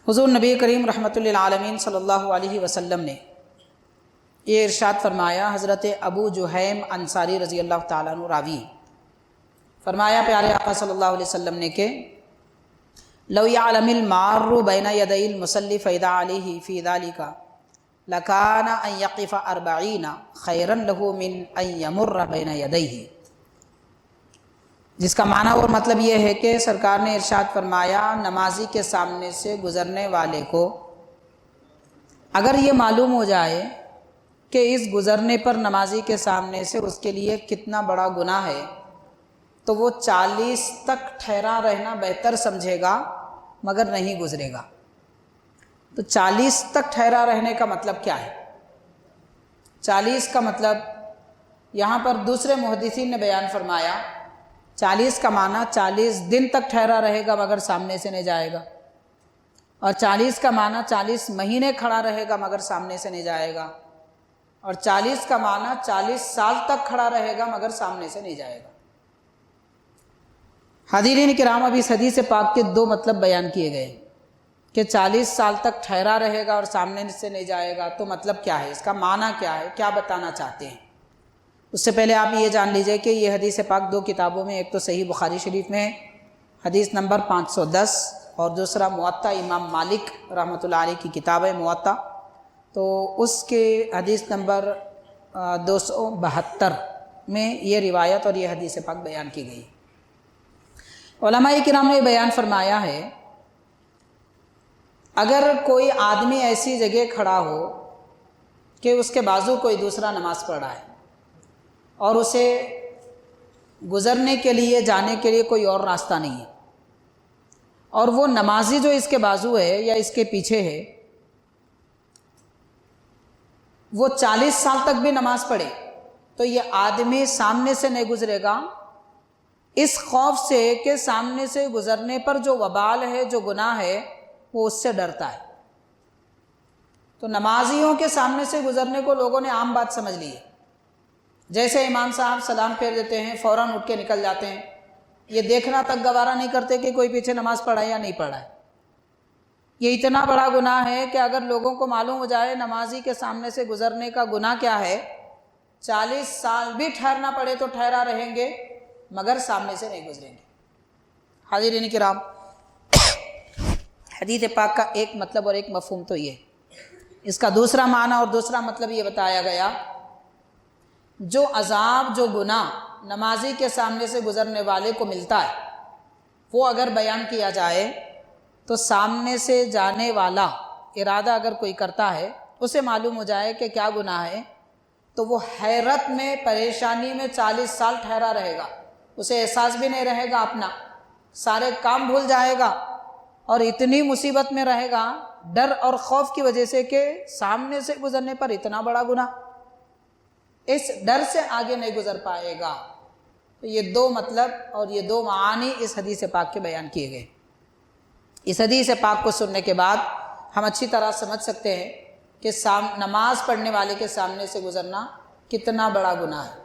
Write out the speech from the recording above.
حضور نبی کریم رحمۃ للعالمین صلی اللہ علیہ وسلم نے یہ ارشاد فرمایا، حضرت ابو جہیم انصاری رضی اللہ تعالیٰ عنہ راوی، فرمایا پیارے آقا صلی اللہ علیہ وسلم نے کہ لو یعلم المار بین یدی المصلی فاذا علیہ فی ذلک لکان ان یقف 40 خیرا لہ من ان یمر بین یدیہ، جس کا معنی اور مطلب یہ ہے کہ سرکار نے ارشاد فرمایا نمازی کے سامنے سے گزرنے والے کو اگر یہ معلوم ہو جائے کہ اس گزرنے پر نمازی کے سامنے سے اس کے لیے کتنا بڑا گناہ ہے تو وہ 40 تک ٹھہرا رہنا بہتر سمجھے گا مگر نہیں گزرے گا۔ تو 40 تک ٹھہرا رہنے کا مطلب کیا ہے؟ 40 کا مطلب یہاں پر دوسرے محدثین نے بیان فرمایا 40 کا معنی 40 دن تک ٹھہرا رہے گا مگر سامنے سے نہیں جائے گا، اور 40 کا معنی 40 مہینے کھڑا رہے گا مگر سامنے سے نہیں جائے گا، اور 40 کا معنی 40 سال تک کھڑا رہے گا مگر سامنے سے نہیں جائے گا۔ حاضرین کرام، اب اس حدیث پاک کے دو مطلب بیان کیے گئے کہ 40 سال تک ٹھہرا رہے گا اور سامنے سے نہیں جائے گا، تو مطلب کیا ہے، اس کا معنی کیا ہے، کیا بتانا چاہتے ہیں؟ اس سے پہلے آپ یہ جان لیجئے کہ یہ حدیث پاک دو کتابوں میں، ایک تو صحیح بخاری شریف میں حدیث نمبر 510 اور دوسرا موطا امام مالک رحمۃ اللہ علیہ کی کتاب ہے موطا، تو اس کے حدیث نمبر 272 میں یہ روایت اور یہ حدیث پاک بیان کی گئی۔ علماء کرام نے بیان فرمایا ہے اگر کوئی آدمی ایسی جگہ کھڑا ہو کہ اس کے بازو کوئی دوسرا نماز پڑھ رہا ہے اور اسے گزرنے کے لیے جانے کے لیے کوئی اور راستہ نہیں ہے، اور وہ نمازی جو اس کے بازو ہے یا اس کے پیچھے ہے وہ 40 سال تک بھی نماز پڑھے تو یہ آدمی سامنے سے نہیں گزرے گا، اس خوف سے کہ سامنے سے گزرنے پر جو وبال ہے، جو گناہ ہے، وہ اس سے ڈرتا ہے۔ تو نمازیوں کے سامنے سے گزرنے کو لوگوں نے عام بات سمجھ لی ہے، جیسے امام صاحب سلام پھیر دیتے ہیں فوراً اٹھ کے نکل جاتے ہیں، یہ دیکھنا تک گوارا نہیں کرتے کہ کوئی پیچھے نماز پڑھا ہے یا نہیں پڑھا ہے۔ یہ اتنا بڑا گناہ ہے کہ اگر لوگوں کو معلوم ہو جائے نمازی کے سامنے سے گزرنے کا گناہ کیا ہے، 40 سال بھی ٹھہرنا پڑے تو ٹھہرا رہیں گے مگر سامنے سے نہیں گزریں گے۔ حاضرین کرام، حدیث پاک کا ایک مطلب اور ایک مفہوم تو یہ، اس کا دوسرا معنی اور دوسرا مطلب یہ بتایا گیا جو عذاب، جو گناہ نمازی کے سامنے سے گزرنے والے کو ملتا ہے وہ اگر بیان کیا جائے تو سامنے سے جانے والا ارادہ اگر کوئی کرتا ہے، اسے معلوم ہو جائے کہ کیا گناہ ہے، تو وہ حیرت میں، پریشانی میں 40 سال ٹھہرا رہے گا، اسے احساس بھی نہیں رہے گا اپنا، سارے کام بھول جائے گا اور اتنی مصیبت میں رہے گا ڈر اور خوف کی وجہ سے کہ سامنے سے گزرنے پر اتنا بڑا گناہ، اس ڈر سے آگے نہیں گزر پائے گا۔ تو یہ دو مطلب اور یہ دو معانی اس حدیث پاک کے بیان کیے گئے۔ اس حدیث پاک کو سننے کے بعد ہم اچھی طرح سمجھ سکتے ہیں کہ نماز پڑھنے والے کے سامنے سے گزرنا کتنا بڑا گناہ ہے۔